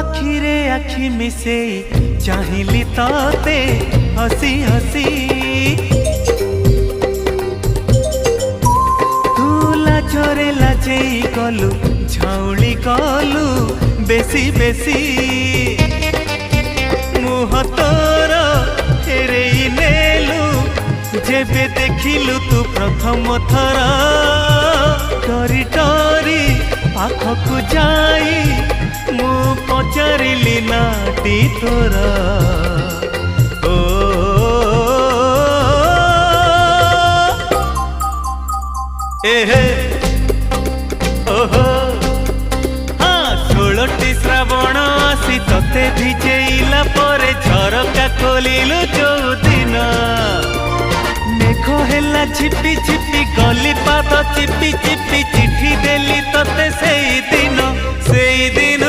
आखिरे आखि मिसे चाहिली तते हसी हसी तू लाजरे लाजेई गलु झाउली गलु बेसी बेसी मुह तोर फेरेई नेलु जेबे देखिलु तू प्रथम थर डरी डरी पाखकु जाई मु पचारिली नाटी तोरा ओ एहे ओहो हाँ 16टी श्रावण आसी तते भिजेइला परे झरका खोलिलु जो दिन मेघ हेला छिपी छिपी गली पाद चिपी चिपी चिठी देली तते सेई दिन